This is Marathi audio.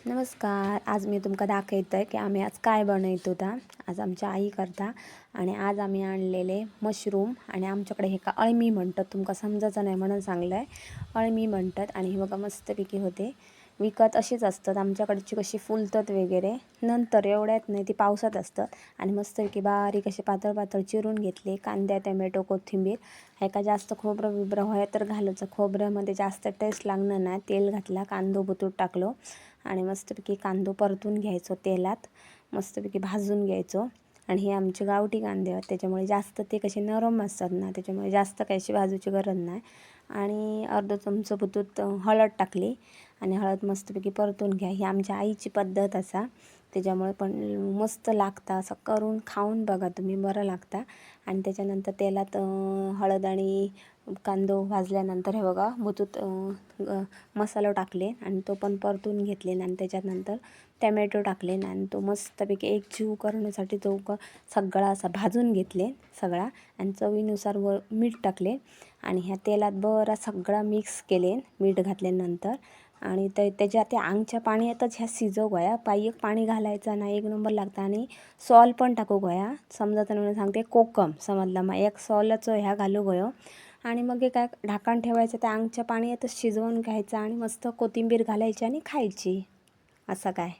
नमस्कार. आज मी तुमका दाखवतोय की आम्ही आज काय बनवतो ता. आज आमच्या आई करता आणि आज आम्ही आणलेले मशरूम आणि आमच्याकडे हे का अळमी म्हणतात, तुमका समजायचं नाही म्हणून सांगलंय. अळमी म्हणतात आणि हे बघा मस्तपैकी होते. विकत अशीच असतात, आमच्याकडची कशी फुलतात वगैरे. नंतर एवढ्यात नाही, ती पावसात असतात. आणि मस्तपैकी बारीक असे पातळ पातळ चिरून घेतले. कांदा, टोमॅटो, कोथिंबीर. हे का जास्त खोबरं बिबरं व्हाय तर घालायचं. खोबऱ्यामध्ये जास्त टेस्ट लागणार नाही. तेल घातला, कांदो बुतूर टाकलो आणि मस्तपैकी कांदो परतून घ्यायचो तेलात. मस्तपैकी भाजून घ्यायचो. आणि हे आमचे गावठी कांदे आहेत, त्याच्यामुळे जास्त ते कसे नरम असतात ना, त्याच्यामुळे जास्त काही अशी भाजूची गरज नाही. आणि अर्धा चमचा बुतूत हळद टाकली आणि हळद मस्तपैकी परतून घ्या. ही आमच्या आईची पद्धत असा, त्याच्यामुळे पण मस्त लागतं. असं करून खाऊन बघा तुम्ही, बरं लागतं. आणि त्याच्यानंतर तेलात हळद आणि कांदो भाजल्यानंतर हे बघा बुतूत मसाला टाकले आणि तो पण परतून घेतले. आणि त्याच्यानंतर टमॅटो टाकले आणि तो मस्तपैकी एक जीव करण्यासाठी तो सगळा असा भाजून घेतले सगळा. आणि चवीनुसार मीठ टाकले आणि ह्या तेलात बरा सगळा मिक्स केले मीठ घातल्यानंतर. आणि त्याच्या त्या आंगच्या पाण्यातच ह्या शिजव गोया एक पाणी घालायचं नाही, एक नंबर लागतं. आणि सॉल पण टाकू गोया, समजा म्हणून सांगते कोकम समजला मग एक सॉलचं ह्या घालू गयो. आणि मग हे काय ढाकण ठेवायचं, त्या आंगच्या पाण्यातच शिजवून घ्यायचं आणि मस्त कोथिंबीर घालायची आणि खायची. असं काय.